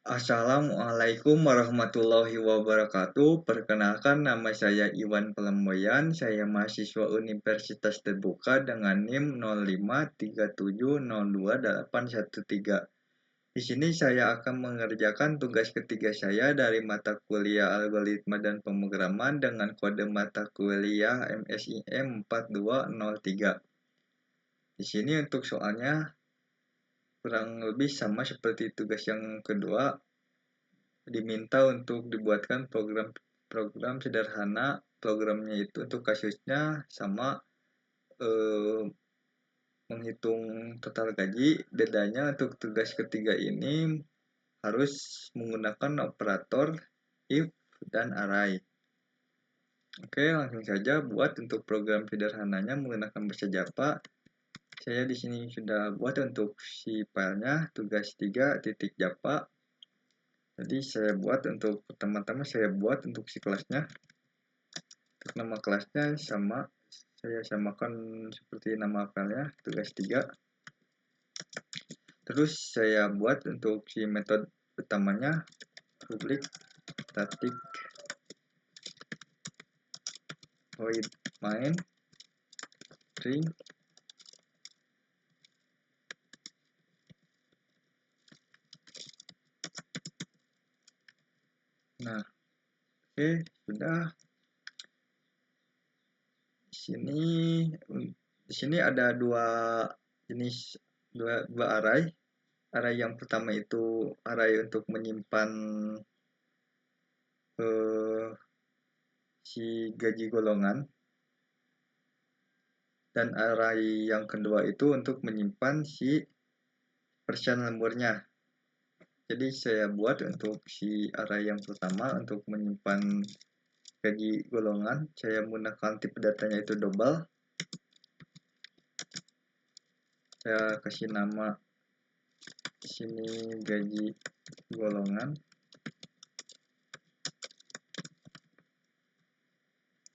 Assalamualaikum warahmatullahi wabarakatuh. Perkenalkan, nama saya Iwan Pelemboyan. Saya mahasiswa Universitas Terbuka dengan NIM 0537028813. Di sini saya akan mengerjakan tugas ketiga saya dari mata kuliah Algoritma dan Pemrograman dengan kode mata kuliah MSIM 4203. Di sini untuk soalnya kurang lebih sama seperti tugas yang kedua, diminta untuk dibuatkan program sederhana. Programnya itu untuk kasusnya sama, eh, menghitung total gaji. Bedanya untuk tugas ketiga ini harus menggunakan operator if dan array. Oke, langsung saja buat untuk program sederhananya menggunakan bahasa Java. Saya di sini sudah buat untuk si filenya tugas 3.java. Jadi saya buat untuk pertama-tama saya buat untuk si kelasnya. Untuk nama kelasnya sama, saya samakan seperti nama filenya tugas 3. Terus saya buat untuk si metode utamanya public static void main string. Nah, oke, sudah. Di sini ada dua jenis, dua array. Array yang pertama itu array untuk menyimpan si gaji golongan, dan array yang kedua itu untuk menyimpan si persen lemburnya. Jadi saya buat untuk si array yang pertama untuk menyimpan gaji golongan, saya menggunakan tipe datanya itu double. Saya kasih nama di sini gaji golongan.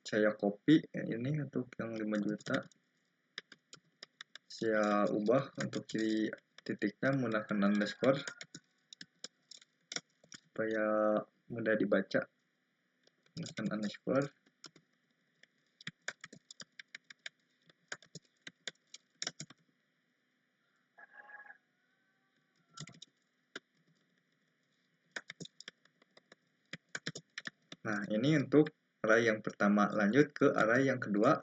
Saya copy ini untuk yang 5 juta. Saya ubah untuk ciri titiknya menggunakan underscore supaya mudah dibaca. Menggunakan underscore. Nah, ini untuk array yang pertama. Lanjut ke array yang kedua.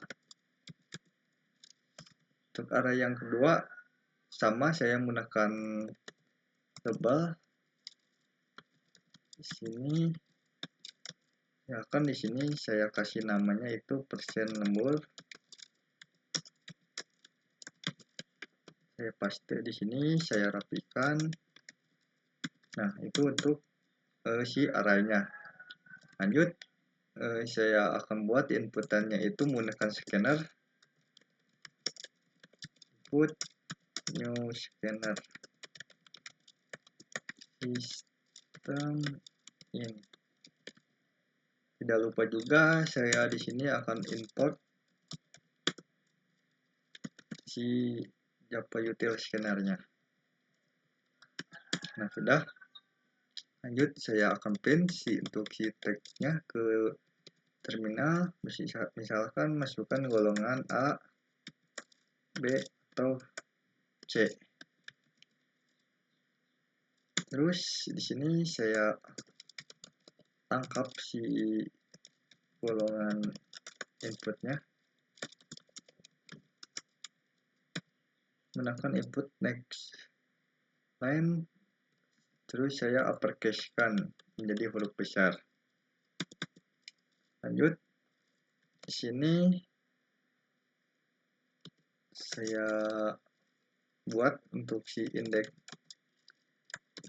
Untuk array yang kedua sama, saya menggunakan double. Di sini ya kan, di sini saya kasih namanya itu persen lembur. Saya paste di sini, saya rapikan. Nah, itu untuk si arraynya. Lanjut, saya akan buat inputannya itu menggunakan scanner. Input new scanner system in. Tidak lupa juga saya di sini akan import si Java util scannernya. Nah, sudah. Lanjut, saya akan print untuk si tagnya ke terminal. Misalkan masukkan golongan A, B, atau C. Terus di sini saya tangkap si golongan inputnya, menggunakan input next line. Terus saya uppercase-kan menjadi huruf besar. Lanjut, di sini saya buat untuk si indeks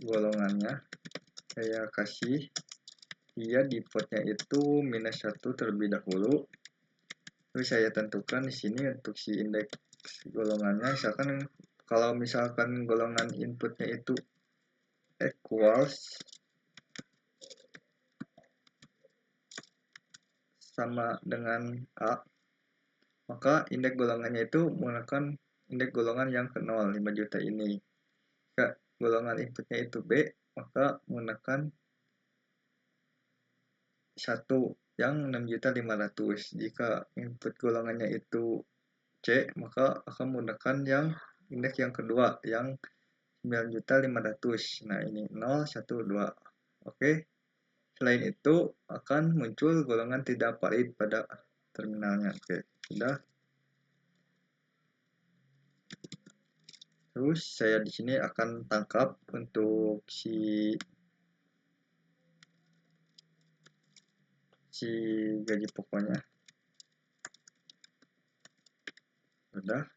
golongannya. Saya kasih dia defaultnya itu -1 terlebih dahulu. Terus saya tentukan di sini untuk si indeks golongannya. Kalau misalkan golongan inputnya itu equals sama dengan A, maka indeks golongannya itu menggunakan indeks golongan yang ke 0, 5 juta ini. Jika golongan inputnya itu B, maka menggunakan 1 yang 6.500.000. Jika input golongannya itu C, maka akan menggunakan yang indeks yang kedua yang 9.500.000. Nah, ini 0, 1, 2. Oke. Selain itu akan muncul golongan tidak valid pada terminalnya. Oke, sudah. Terus saya di sini akan tangkap untuk si gaji pokoknya. Sudah.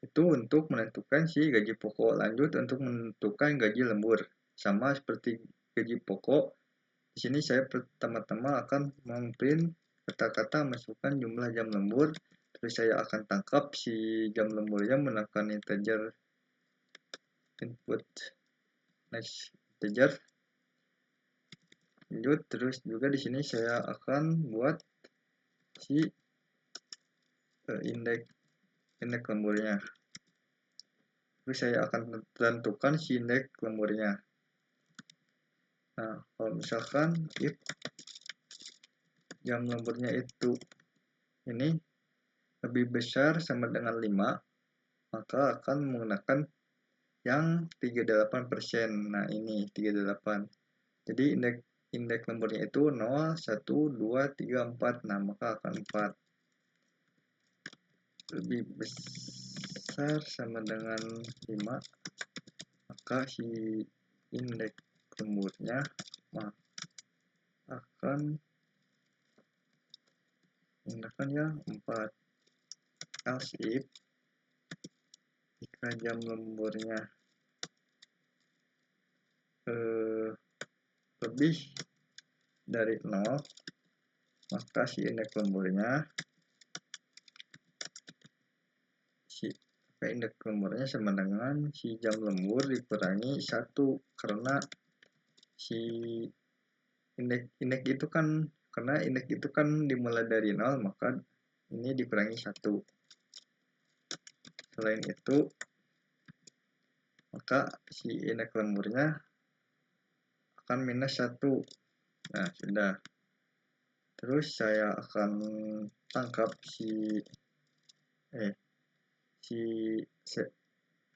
Itu untuk menentukan si gaji pokok. Lanjut untuk menentukan gaji lembur. Sama seperti gaji pokok. Di sini saya pertama-tama akan memprint kata-kata masukkan jumlah jam lembur. Terus saya akan tangkap si jam lemburnya menggunakan integer input next integer. Lanjut, terus juga di sini saya akan buat si indeks lemburnya. Terus saya akan tentukan si indeks lemburnya. Nah, kalau misalkan if jam lemburnya itu ini lebih besar sama dengan 5, maka akan menggunakan yang 38%. Nah, ini 38. Jadi indeks lemburnya itu 0, 1, 2, 3, 4. Nah, maka akan 4. Lebih besar sama dengan 5, maka si indeks lemburnya akan menggunakan yang 4. Else if jika jam lemburnya lebih dari 0, maka si indeks lemburnya sama dengan si jam lembur dikurangi 1, karena si indeks itu kan dimulai dari 0, maka ini dikurangi 1. Selain itu, maka si indeks lemburnya akan minus 1. Nah, sudah. Terus saya akan tangkap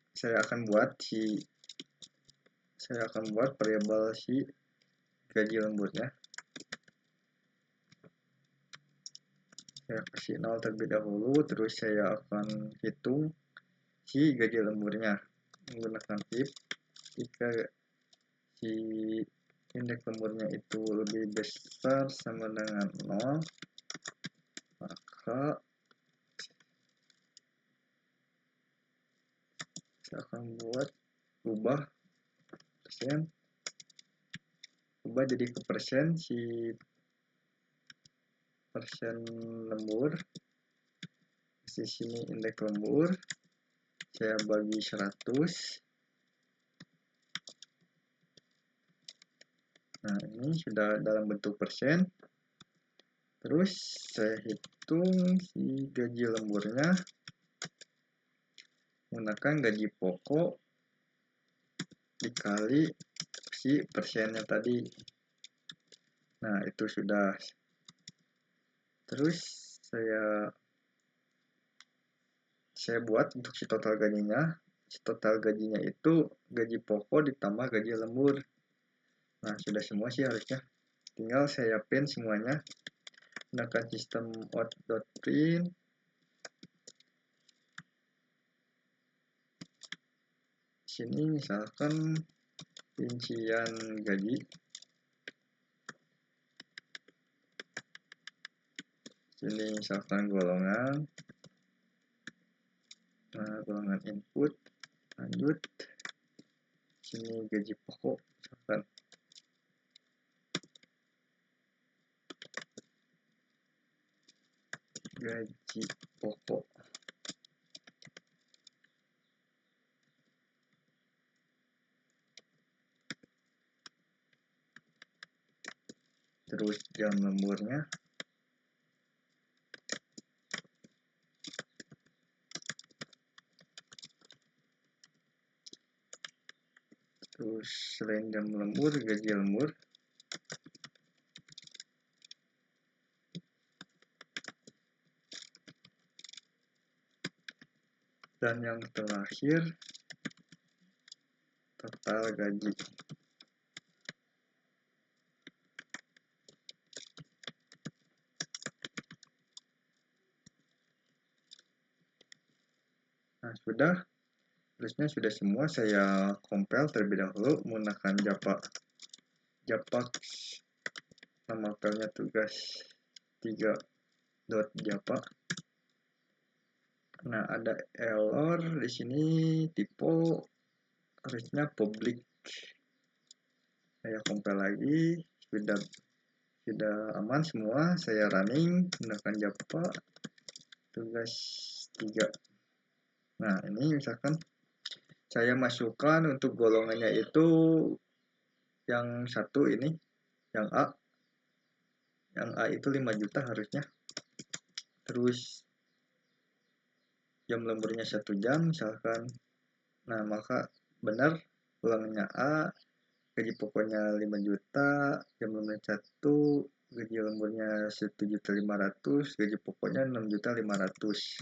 saya akan buat variabel si gaji lemburnya. Saya kasih 0 terlebih dahulu, terus saya akan hitung si gaji lemburnya menggunakan if jika si indeks lemburnya itu lebih besar sama dengan 0, maka saya akan ubah jadi ke persen si persen lembur. Di sini indeks lembur saya bagi 100. Nah, ini sudah dalam bentuk persen. Terus saya hitung si gaji lemburnya menggunakan gaji pokok dikali si persennya tadi. Nah, itu sudah. Terus saya buat untuk si total gajinya. Si total gajinya itu gaji pokok ditambah gaji lembur. Nah, sudah semua sih harusnya. Tinggal saya print semuanya menggunakan sistem out.print. Sini misalkan rincian gaji. Sini misalkan golongan. Nah, golongan input. Lanjut. Sini gaji pokok misalkan. Gaji pokok. Terus jam lemburnya. Terus selain jam lembur, gaji lembur. Dan yang terakhir, total gaji. Nah, harusnya sudah semua. Saya compile terlebih dahulu menggunakan Japax. Nama filenya tugas 3.japa. Nah, ada error di sini, typo harusnya public. Saya compile lagi, sudah aman semua. Saya running menggunakan Japa tugas 3. Nah, ini misalkan saya masukkan untuk golongannya itu yang satu ini, yang A. Yang A itu 5 juta harusnya. Terus jam lemburnya 1 jam misalkan. Nah, maka benar ulangannya A, gaji pokoknya 5 juta, jam lemburnya 1, gaji lemburnya 1.500.000, gaji pokoknya 6.500.000.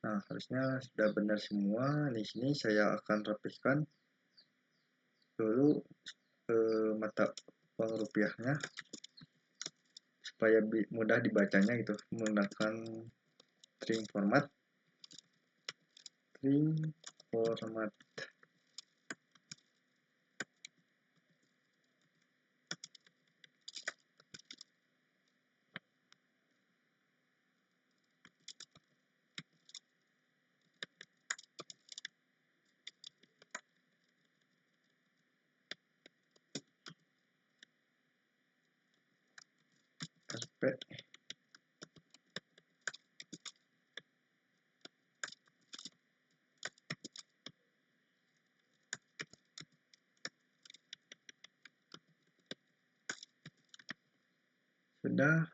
Nah, harusnya sudah benar semua. Di sini saya akan rapihkan dulu mata uang rupiahnya supaya mudah dibacanya gitu, menggunakan string format. SP. Sudah,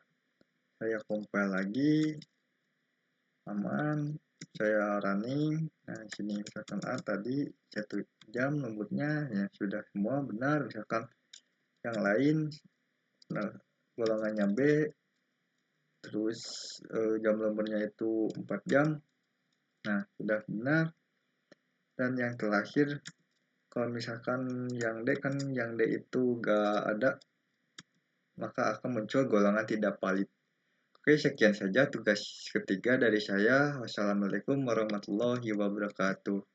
saya compile lagi, aman, saya running. Nah, sini misalkan A tadi 1 jam lemburnya, ya sudah semua benar. Misalkan yang lain, nah, golongannya B, terus jam lemburnya itu 4 jam. Nah, sudah benar. Dan yang terakhir, kalau misalkan yang D kan, yang D itu gak ada, maka akan muncul golongan tidak valid. Oke, sekian saja tugas ketiga dari saya. Wassalamualaikum warahmatullahi wabarakatuh.